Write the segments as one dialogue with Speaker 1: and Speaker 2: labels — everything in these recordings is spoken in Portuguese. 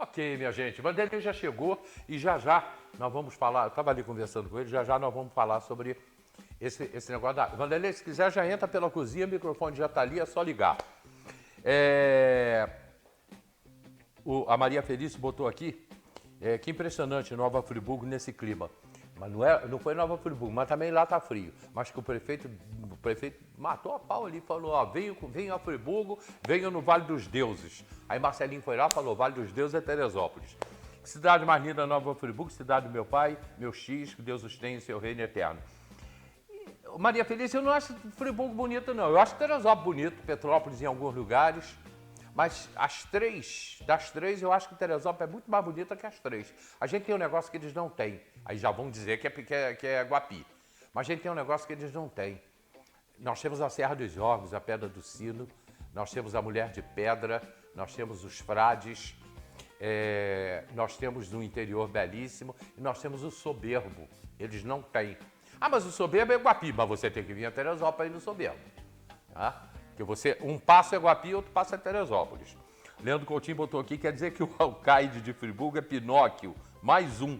Speaker 1: Ok, minha gente. Vanderlei já chegou e já nós vamos falar. Eu estava ali conversando com ele, já nós vamos falar sobre esse negócio da água. Vanderlei, se quiser, já entra pela cozinha, o microfone já está ali, é só ligar. A Maria Felício botou aqui, que impressionante, Nova Friburgo nesse clima. Mas não foi Nova Friburgo, mas também lá tá frio. Mas que o prefeito matou a pau ali, falou, ó, venham a Friburgo, venham no Vale dos Deuses. Aí Marcelinho foi lá e falou, Vale dos Deuses é Teresópolis. Cidade mais linda, Nova Friburgo, cidade do meu pai, meu X, que Deus os tenha em seu reino eterno. Maria Felícia, eu não acho Friburgo bonito, não. Eu acho Teresópolis bonito, Petrópolis em alguns lugares. Mas das três, eu acho que Teresópolis é muito mais bonita que as três. A gente tem um negócio que eles não têm. Aí já vão dizer que é Guapi. Mas a gente tem um negócio que eles não têm. Nós temos a Serra dos Órgãos, a Pedra do Sino, nós temos a Mulher de Pedra, nós temos os Frades, nós temos no interior belíssimo e nós temos o Soberbo. Eles não têm. Ah, mas o Soberbo é Guapi, mas você tem que vir a Teresópolis para ir no Soberbo. Tá? Porque um passo é Guapi, outro passo é Teresópolis. Leandro Coutinho botou aqui, quer dizer que o alcaide de Friburgo é Pinóquio, mais um.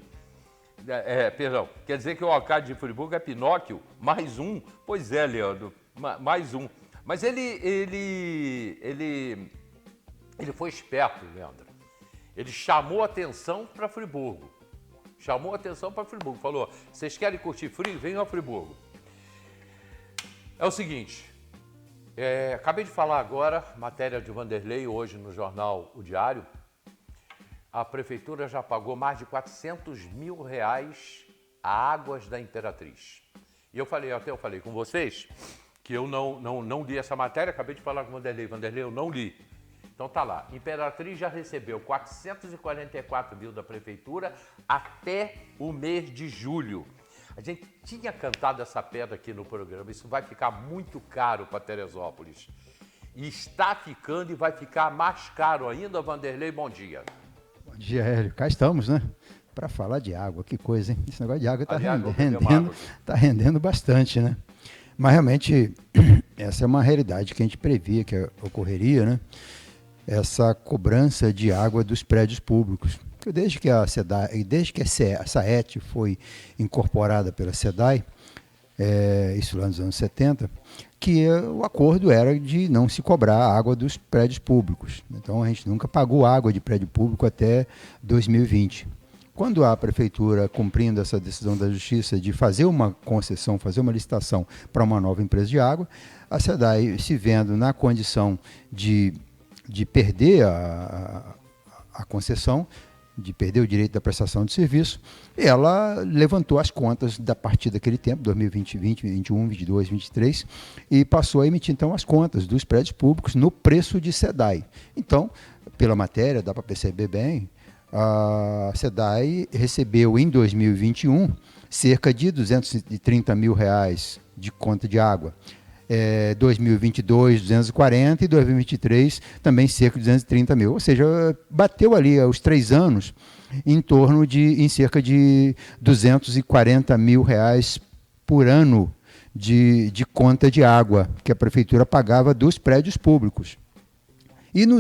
Speaker 1: Quer dizer que o alcaide de Friburgo é Pinóquio, mais um? Pois é, Leandro, mais um. Mas ele foi esperto, Leandro. Ele chamou atenção para Friburgo. Falou, vocês querem curtir frio? Venham a Friburgo. É o seguinte... acabei de falar agora, matéria de Vanderlei, hoje no jornal O Diário, a prefeitura já pagou mais de R$400 mil a Águas da Imperatriz. E eu falei com vocês que eu não li essa matéria, acabei de falar com o Vanderlei, eu não li. Então tá lá, Imperatriz já recebeu 444 mil da prefeitura até o mês de julho. A gente tinha cantado essa pedra aqui no programa, isso vai ficar muito caro para Teresópolis. E está ficando e vai ficar mais caro ainda, Vanderlei, bom dia.
Speaker 2: Bom dia, Hélio. Cá estamos, né? Para falar de água, que coisa, hein? Esse negócio de água está rendendo bastante, né? Mas realmente, essa é uma realidade que a gente previa que ocorreria, né? Essa cobrança de água dos prédios públicos. Desde que a SAET foi incorporada pela SEDAI, isso lá nos anos 70, que o acordo era de não se cobrar a água dos prédios públicos. Então a gente nunca pagou água de prédio público até 2020. Quando a prefeitura, cumprindo essa decisão da Justiça de fazer uma concessão, fazer uma licitação para uma nova empresa de água, a SEDAI, se vendo na condição de perder a concessão, de perder o direito da prestação de serviço, ela levantou as contas da partir daquele tempo, 2020, 2021, 22, 23, e passou a emitir então as contas dos prédios públicos no preço de SEDAI. Então, pela matéria, dá para perceber bem, a SEDAI recebeu em 2021 cerca de R$230 mil de conta de água. 2022, 240 e 2023 também cerca de 230 mil. Ou seja, bateu ali aos 3 anos em cerca de 240 mil por ano de conta de água que a prefeitura pagava dos prédios públicos. E no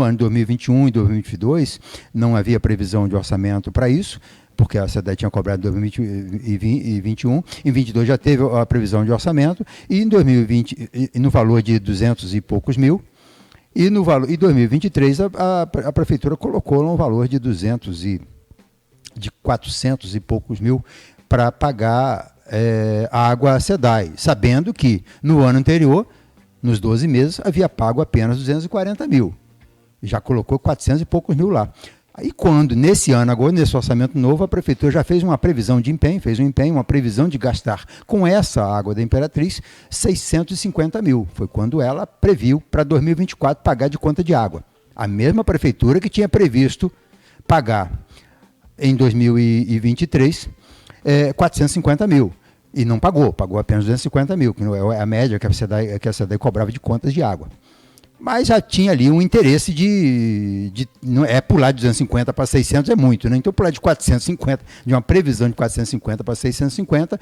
Speaker 2: ano de 2021 e 2022 não havia previsão de orçamento para isso, porque a SEDAI tinha cobrado em 2021, em 2022 já teve a previsão de orçamento, e em 2020, no valor de 200 e poucos mil, e no valor, em 2023 a prefeitura colocou um valor de 400 e poucos mil para pagar a água à SEDAI, sabendo que no ano anterior, nos 12 meses, havia pago apenas 240 mil, já colocou 400 e poucos mil lá. Aí quando, nesse ano, agora, nesse orçamento novo, a prefeitura já fez uma previsão de empenho, uma previsão de gastar com essa água da Imperatriz 650 mil. Foi quando ela previu para 2024 pagar de conta de água. A mesma prefeitura que tinha previsto pagar em 2023 450 mil. E não pagou apenas 250 mil, que é a média que a SEDAI cobrava de contas de água. Mas já tinha ali um interesse pular de 250 para 600 é muito, né? Então pular de 450, de uma previsão de 450 para 650,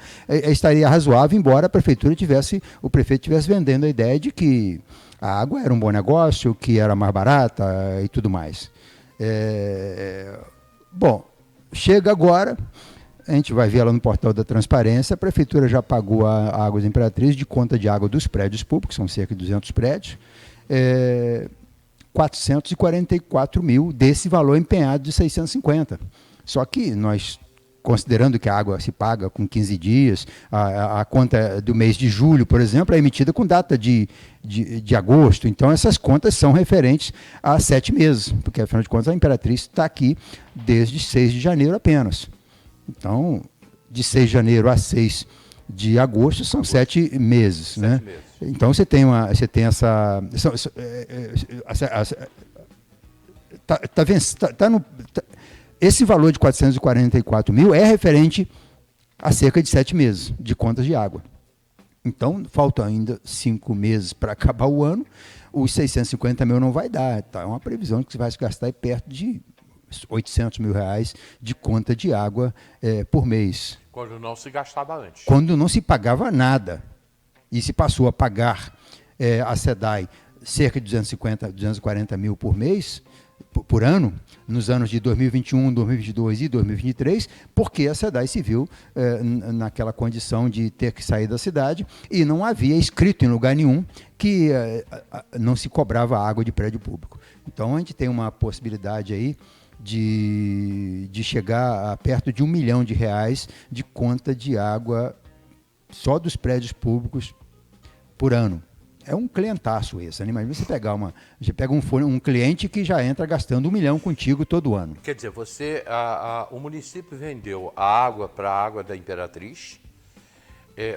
Speaker 2: estaria razoável, embora o prefeito tivesse vendendo a ideia de que a água era um bom negócio, que era mais barata e tudo mais. Bom, chega agora, a gente vai ver lá no portal da transparência, a prefeitura já pagou a Águas Imperatriz de conta de água dos prédios públicos, são cerca de 200 prédios, 444 mil desse valor empenhado de 650. Só que nós, considerando que a água se paga com 15 dias, a conta do mês de julho, por exemplo, é emitida com data de agosto. Então, essas contas são referentes a 7 meses, porque, afinal de contas, a Imperatriz está aqui desde 6 de janeiro apenas. Então, de 6 de janeiro a 6 de agosto são 7 meses. 7 né? meses. Então, você tem essa... Esse valor de 444 mil é referente a cerca de 7 meses de contas de água. Então, faltam ainda 5 meses para acabar o ano, os 650 mil não vai dar. Tá? É uma previsão que você vai se gastar perto de 800 mil reais de conta de água por mês.
Speaker 1: Quando não se gastava antes.
Speaker 2: Quando não se pagava nada. E se passou a pagar a SEDAI cerca de 250, 240 mil por mês, por ano, nos anos de 2021, 2022 e 2023, porque a SEDAI se viu naquela condição de ter que sair da cidade e não havia escrito em lugar nenhum que não se cobrava água de prédio público. Então, a gente tem uma possibilidade aí de chegar a perto de R$1 milhão de conta de água só dos prédios públicos por ano. É um clientaço esse, né? Imagina você pega um cliente que já entra gastando R$1 milhão contigo todo ano.
Speaker 1: Quer dizer, o município vendeu a água para a água da Imperatriz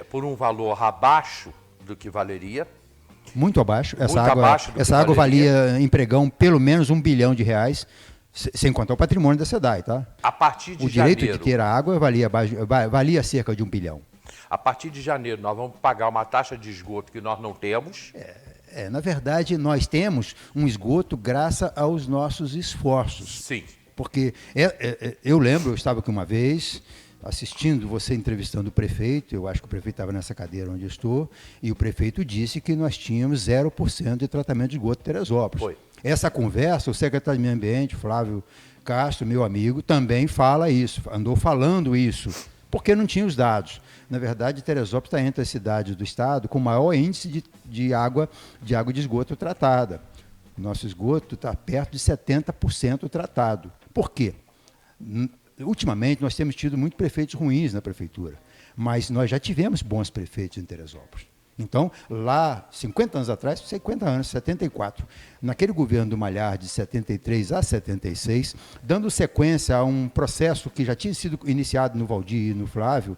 Speaker 1: por um valor abaixo do que valeria.
Speaker 2: Muito abaixo. Essa água valia em pregão pelo menos R$1 bilhão, sem contar o patrimônio da SEDAI, tá?
Speaker 1: A partir de
Speaker 2: janeiro. O direito de ter a água valia cerca de R$1 bilhão.
Speaker 1: A partir de janeiro, nós vamos pagar uma taxa de esgoto que nós não temos.
Speaker 2: Na verdade, nós temos um esgoto graças aos nossos esforços.
Speaker 1: Sim.
Speaker 2: Porque eu lembro, eu estava aqui uma vez, assistindo você entrevistando o prefeito, eu acho que o prefeito estava nessa cadeira onde eu estou, e o prefeito disse que nós tínhamos 0% de tratamento de esgoto em Teresópolis.
Speaker 1: Foi.
Speaker 2: Essa conversa, o secretário de Meio Ambiente, Flávio Castro, meu amigo, também fala isso, andou falando isso, porque não tinha os dados. Na verdade, Teresópolis está entre as cidades do estado com o maior índice de água de esgoto tratada. Nosso esgoto está perto de 70% tratado. Por quê? Ultimamente, nós temos tido muitos prefeitos ruins na prefeitura, mas nós já tivemos bons prefeitos em Teresópolis. Então, lá, 50 anos atrás, 74, naquele governo do Malhar, de 73 a 76, dando sequência a um processo que já tinha sido iniciado no Valdir e no Flávio,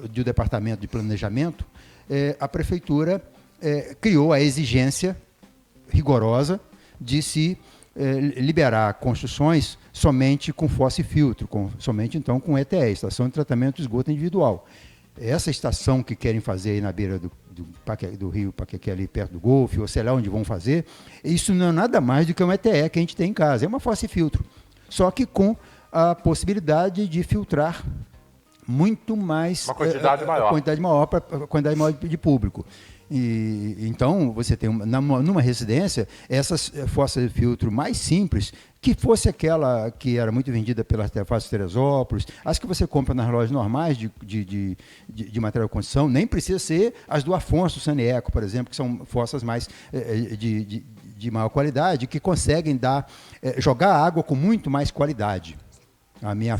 Speaker 2: do Departamento de Planejamento, a Prefeitura criou a exigência rigorosa de se liberar construções somente com fossa e filtro, somente então com ETE, Estação de Tratamento de Esgoto Individual. Essa estação que querem fazer aí na beira do rio Paqueque, ali perto do Golfe, ou sei lá onde vão fazer, isso não é nada mais do que um ETE que a gente tem em casa, é uma fossa e filtro, só que com a possibilidade de filtrar muito mais...
Speaker 1: Uma quantidade maior.
Speaker 2: Quantidade maior de público. Então, você tem numa residência, essas fossas de filtro mais simples, que fosse aquela que era muito vendida pela Artefatos Teresópolis, as que você compra nas lojas normais de material de construção, nem precisa ser as do Afonso Sanieco, por exemplo, que são fossas mais de maior qualidade, que conseguem jogar água com muito mais qualidade. A minha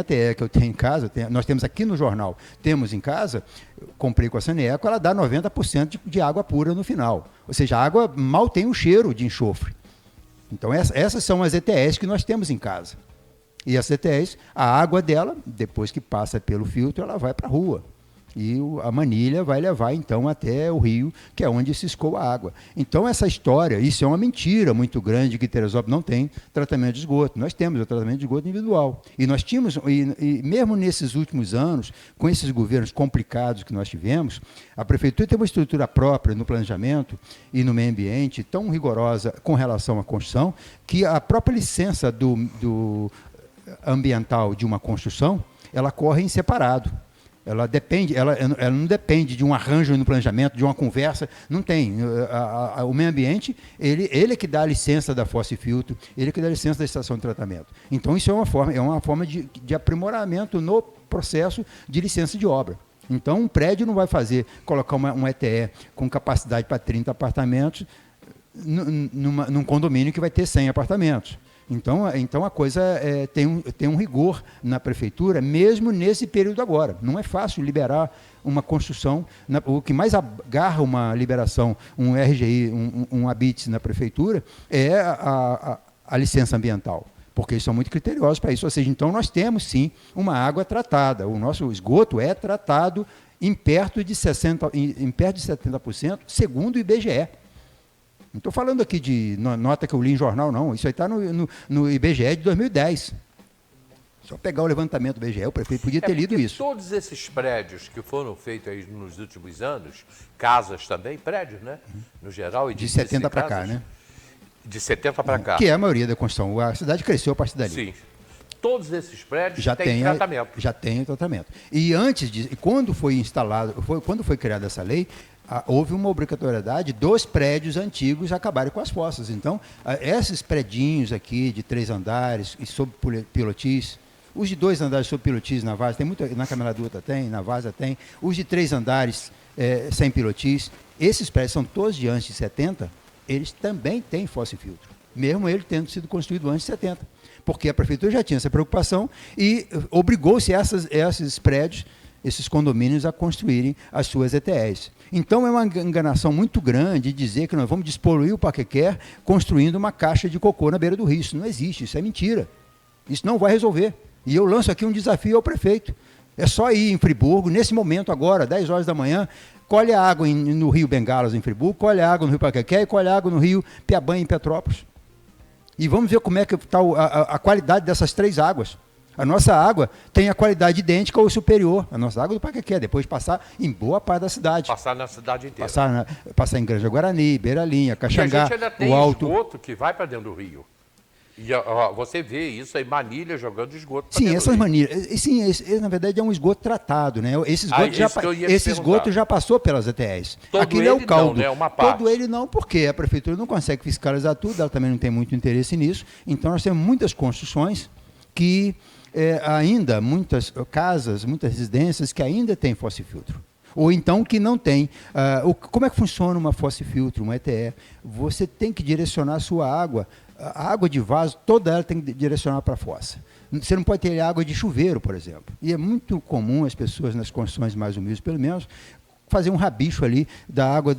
Speaker 2: TE que eu tenho em casa, nós temos aqui no jornal, temos em casa, comprei com a Saneco, ela dá 90% de água pura no final. Ou seja, a água mal tem um cheiro de enxofre. Então, essas são as ETS que nós temos em casa. E as ETS, a água dela, depois que passa pelo filtro, ela vai para a rua. E a manilha vai levar, então, até o rio, que é onde se escoa a água. Então, essa história, isso é uma mentira muito grande, que Teresópolis não tem tratamento de esgoto. Nós temos o tratamento de esgoto individual. E nós tínhamos, e mesmo nesses últimos anos, com esses governos complicados que nós tivemos, a Prefeitura tem uma estrutura própria no planejamento e no meio ambiente, tão rigorosa com relação à construção, que a própria licença do ambiental de uma construção, ela corre em separado. Ela não depende de um arranjo no planejamento, de uma conversa, não tem. O meio ambiente, ele é que dá a licença da fossa e filtro, ele é que dá a licença da estação de tratamento. Então, isso é uma forma de aprimoramento no processo de licença de obra. Então, um prédio não vai colocar um ETE com capacidade para 30 apartamentos num condomínio que vai ter 100 apartamentos. Então a coisa tem um rigor na prefeitura, mesmo nesse período agora. Não é fácil liberar uma construção. O que mais agarra uma liberação, um RGI, um habite na prefeitura, é a licença ambiental, porque eles são muito criteriosos para isso. Ou seja, então nós temos sim uma água tratada. O nosso esgoto é tratado em perto de 70%, segundo o IBGE. Não estou falando aqui de nota que eu li em jornal, não. Isso aí está no IBGE de 2010. Só pegar o levantamento do IBGE, o prefeito podia ter lido isso.
Speaker 1: Todos esses prédios que foram feitos aí nos últimos anos, casas também, prédios, né? No geral.
Speaker 2: De 70 para cá, né?
Speaker 1: De 70 para cá.
Speaker 2: Que é a maioria da construção. A cidade cresceu a partir dali.
Speaker 1: Sim. Todos esses prédios têm tratamento.
Speaker 2: Já tem tratamento. E quando foi criada essa lei, houve uma obrigatoriedade dos prédios antigos acabarem com as fossas. Então, esses predinhos aqui de 3 andares e sob pilotis, os de 2 andares sob pilotis na Várzea, na Câmara Adulta tem, na Várzea tem, os de 3 andares sem pilotis, esses prédios são todos de antes de 70, eles também têm fossa e filtro, mesmo ele tendo sido construído antes de 70. Porque a prefeitura já tinha essa preocupação e obrigou-se esses prédios, esses condomínios, a construírem as suas ETEs. Então, é uma enganação muito grande dizer que nós vamos despoluir o Paquequer construindo uma caixa de cocô na beira do rio. Isso não existe, isso é mentira. Isso não vai resolver. E eu lanço aqui um desafio ao prefeito. É só ir em Friburgo, nesse momento agora, 10 horas da manhã, colhe a água no rio Bengalas, em Friburgo, colhe a água no rio Paquequer e colhe a água no rio Piabanha, em Petrópolis. E vamos ver como é que está a qualidade dessas 3 águas. A nossa água tem a qualidade idêntica ou superior. A nossa água do Paquequer, depois de passar em boa parte da cidade.
Speaker 1: Passar na cidade inteira.
Speaker 2: Passar em Granja Guarani, Beiralinha, Caxangá,
Speaker 1: a gente ainda tem
Speaker 2: o Alto.
Speaker 1: Esgoto que vai para dentro do rio. E você vê isso aí, manilha jogando esgoto para
Speaker 2: Sim,
Speaker 1: dentro
Speaker 2: essas
Speaker 1: do rio.
Speaker 2: manilhas. Sim, na verdade é um esgoto tratado, né? Esse esgoto já passou pelas ETEs. Aquilo é o caldo.
Speaker 1: Não, né? Uma parte.
Speaker 2: Todo ele não, porque a prefeitura não consegue fiscalizar tudo, ela também não tem muito interesse nisso. Então nós temos muitas construções que ainda, muitas casas, muitas residências que ainda têm fossa e filtro. Ou então que não tem. Como é que funciona uma fossa e filtro, uma ETE? Você tem que direcionar a sua água. A água de vaso, toda ela tem que direcionar para a fossa. Você não pode ter água de chuveiro, por exemplo. E é muito comum as pessoas, nas construções mais humildes, pelo menos, fazer um rabicho ali da água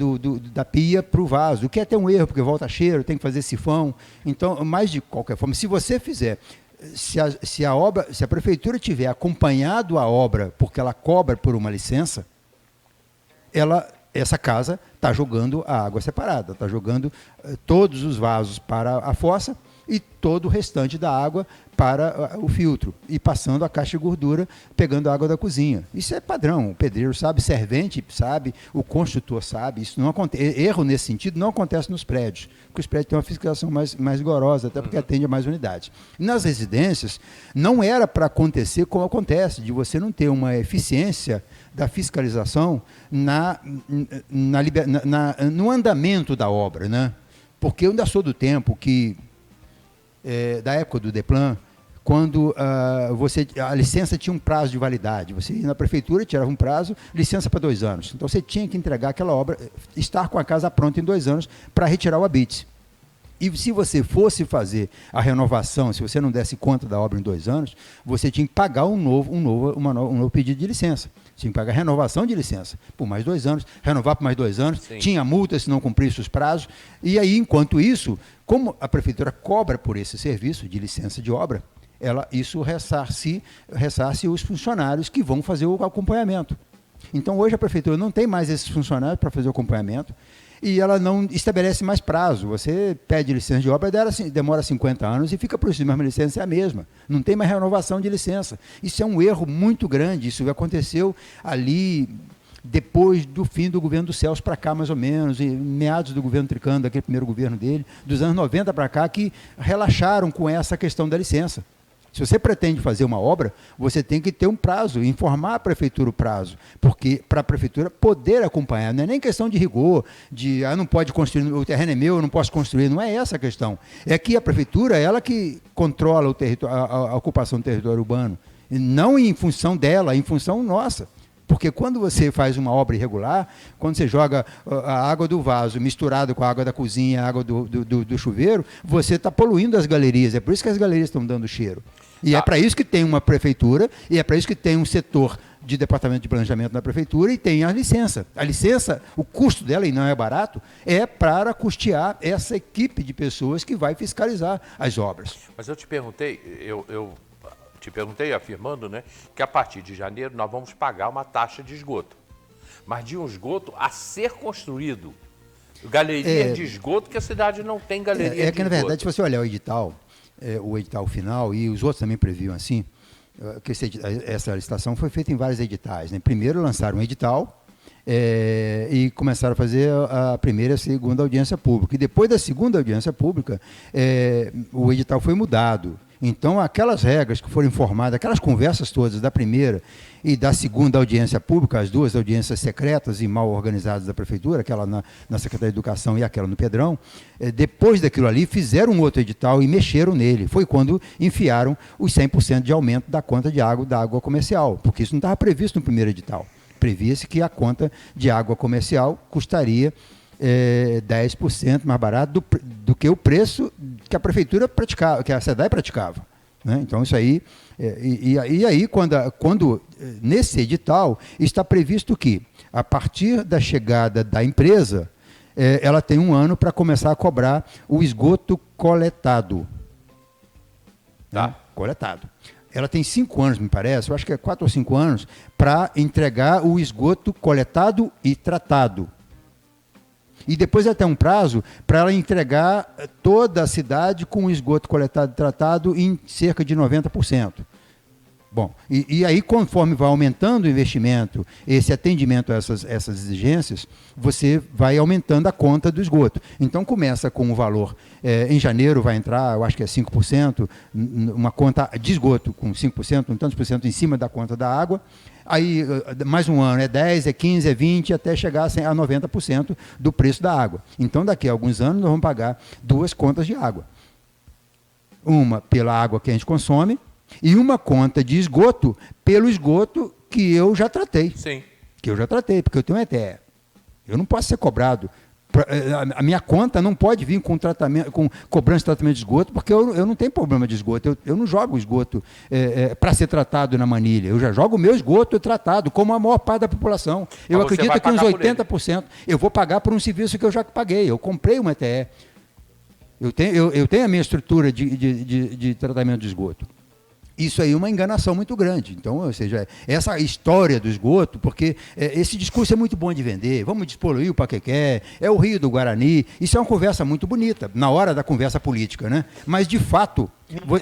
Speaker 2: da pia para o vaso, o que é até um erro, porque volta cheiro, tem que fazer sifão. Então, mas de qualquer forma, se você fizer, se a prefeitura tiver acompanhado a obra, porque ela cobra por uma licença, essa casa está jogando a água separada, está jogando todos os vasos para a fossa e todo o restante da água para o filtro, e passando a caixa de gordura, pegando a água da cozinha. Isso é padrão, o pedreiro sabe, o servente sabe, o construtor sabe, isso não acontece, erro nesse sentido não acontece nos prédios, porque os prédios têm uma fiscalização mais rigorosa, até porque atende a mais unidades. Nas residências, não era para acontecer como acontece, de você não ter uma eficiência da fiscalização no andamento da obra, né? Porque eu ainda sou do tempo que, da época do Deplan, quando a licença tinha um prazo de validade. Você ia na prefeitura, tirava um prazo, licença para 2 anos. Então você tinha que entregar aquela obra, estar com a casa pronta em 2 anos para retirar o habite. E se você fosse fazer a renovação, se você não desse conta da obra em 2 anos, você tinha que pagar um novo pedido de licença. Tinha que pagar renovação de licença por mais 2 anos, renovar por mais 2 anos, sim. Tinha multa se não cumprisse os prazos. E aí, enquanto isso, como a prefeitura cobra por esse serviço de licença de obra, isso ressarce os funcionários que vão fazer o acompanhamento. Então, hoje a prefeitura não tem mais esses funcionários para fazer o acompanhamento e ela não estabelece mais prazo. Você pede licença de obra, demora 50 anos e fica por isso, mas a licença é a mesma. Não tem mais renovação de licença. Isso é um erro muito grande. Isso aconteceu ali depois do fim do governo do Celso para cá, mais ou menos, em meados do governo Tricano, daquele primeiro governo dele, dos anos 90 para cá, que relaxaram com essa questão da licença. Se você pretende fazer uma obra, você tem que ter um prazo, informar a prefeitura o prazo, porque para a prefeitura poder acompanhar, não é nem questão de rigor, de não pode construir, o terreno é meu, eu não posso construir, não é essa a questão. É que a prefeitura, ela que controla o território, a ocupação do território urbano, e não em função dela, em função nossa. Porque quando você faz uma obra irregular, quando você joga a água do vaso misturada com a água da cozinha, a água do chuveiro, você está poluindo as galerias. É por isso que as galerias estão dando cheiro. E é para isso que tem uma prefeitura, e é para isso que tem um setor de departamento de planejamento na prefeitura e tem a licença. A licença, o custo dela, e não é barato, é para custear essa equipe de pessoas que vai fiscalizar as obras.
Speaker 1: Mas eu te perguntei, te perguntei afirmando, né, que a partir de janeiro nós vamos pagar uma taxa de esgoto. Mas de um esgoto a ser construído. Galeria de esgoto, que a cidade não tem galeria de esgoto.
Speaker 2: Que, na verdade, se você olhar o edital final, e os outros também previam assim, que essa licitação foi feita em vários editais. Né? Primeiro lançaram um edital e começaram a fazer a primeira e a segunda audiência pública. E depois da segunda audiência pública, o edital foi mudado. Então, aquelas regras que foram informadas, aquelas conversas todas da primeira e da segunda audiência pública, as duas audiências secretas e mal organizadas da prefeitura, aquela na Secretaria de Educação e aquela no Pedrão, depois daquilo ali, fizeram um outro edital e mexeram nele. Foi quando enfiaram os 100% de aumento da conta de água da água comercial, porque isso não estava previsto no primeiro edital. Previa-se que a conta de água comercial custaria 10% mais barato do que o preço que a prefeitura praticava, que a SEDAI praticava. Né? Então, isso aí... E aí, quando nesse edital, está previsto que, a partir da chegada da empresa, ela tem 1 ano para começar a cobrar o esgoto coletado.
Speaker 1: Tá.
Speaker 2: Né? Coletado. Ela tem 5 anos, me parece, eu acho que é 4 ou 5 anos, para entregar o esgoto coletado e tratado. E depois ela tem um prazo para ela entregar toda a cidade com o esgoto coletado e tratado em cerca de 90%. Bom, e aí, conforme vai aumentando o investimento, esse atendimento a essas exigências, você vai aumentando a conta do esgoto. Então, começa com o valor, em janeiro vai entrar, eu acho que é 5%, uma conta de esgoto com 5%, tantos por cento em cima da conta da água. Aí, mais 1 ano, é 10, é 15, é 20, até chegar a 90% do preço da água. Então, daqui a alguns anos, nós vamos pagar 2 contas de água. Uma pela água que a gente consome, e uma conta de esgoto pelo esgoto que eu já tratei.
Speaker 1: Sim.
Speaker 2: Que eu já tratei, porque eu tenho ETE. Eu não posso ser cobrado. A minha conta não pode vir com cobrança de tratamento de esgoto, porque eu não tenho problema de esgoto. Eu não jogo esgoto para ser tratado na manilha. Eu já jogo o meu esgoto tratado, como a maior parte da população. Eu acredito que uns 80% eu vou pagar por um serviço que eu já paguei. Eu comprei uma ETE. Eu tenho a minha estrutura de tratamento de esgoto. Isso aí é uma enganação muito grande. Então, ou seja, essa história do esgoto, porque esse discurso é muito bom de vender, vamos despoluir o Paquequé, é o Rio do Guarani, isso é uma conversa muito bonita, na hora da conversa política, né? Mas, de fato,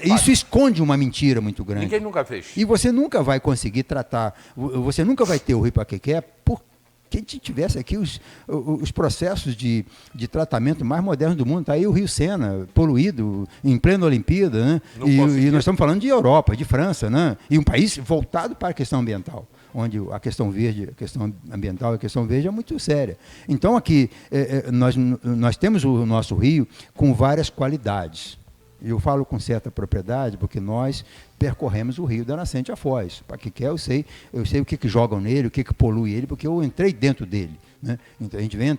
Speaker 2: isso esconde uma mentira muito grande.
Speaker 1: Ninguém nunca fez.
Speaker 2: E você nunca vai conseguir tratar, você nunca vai ter o Rio Paquequé por quem tivesse aqui os processos de tratamento mais modernos do mundo. Está aí o Rio Sena, poluído, em plena Olimpíada, né? E nós estamos falando de Europa, de França, né? E um país voltado para a questão ambiental, onde a questão verde, a questão ambiental e a questão verde é muito séria. Então, aqui, nós temos o nosso rio com várias qualidades. Eu falo com certa propriedade, porque nós percorremos o rio da nascente à foz. Para que quer, eu sei o que jogam nele, o que polui ele, porque eu entrei dentro dele. Né? Então, a gente vem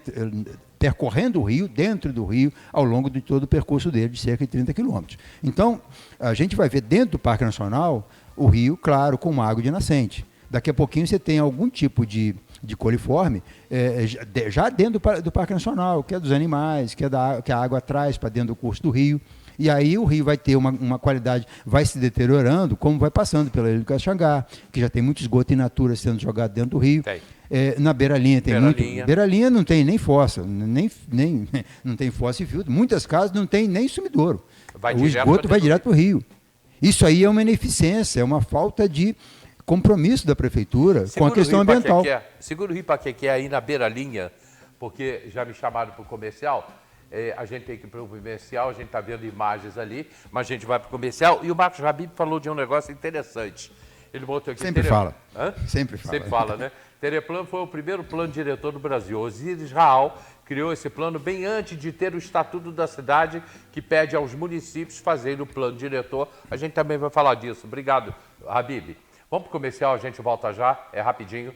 Speaker 2: percorrendo o rio, dentro do rio, ao longo de todo o percurso dele, de cerca de 30 quilômetros. Então, a gente vai ver dentro do Parque Nacional o rio, claro, com água de nascente. Daqui a pouquinho você tem algum tipo de coliforme já dentro do Parque Nacional, que é dos animais, que a água traz para dentro do curso do rio. E aí o rio vai ter uma qualidade, vai se deteriorando, como vai passando pela Ilha do Caxangá, que já tem muito esgoto in natura sendo jogado dentro do rio. Na beira-linha tem muito. Beira-linha não tem nem fossa, não tem fossa e filtro. Muitas casas não tem nem sumidouro. O esgoto vai direto para o rio. Isso aí é uma ineficiência, é uma falta de compromisso da prefeitura com a questão ambiental.
Speaker 1: Segura o Rio Paquequé aí na beira-linha, porque já me chamaram para o comercial. A gente tem que ir para o comercial, a gente está vendo imagens ali, mas a gente vai para o comercial. E o Marcos Habib falou de um negócio interessante. Ele botou aqui...
Speaker 2: Sempre fala.
Speaker 1: Hã?
Speaker 2: Sempre fala.
Speaker 1: Sempre fala, né? Tereplan foi o primeiro plano diretor do Brasil. Osíris Raal criou esse plano bem antes de ter o Estatuto da Cidade, que pede aos municípios fazerem o plano diretor. A gente também vai falar disso. Obrigado, Habib. Vamos para o comercial, a gente volta já, é rapidinho.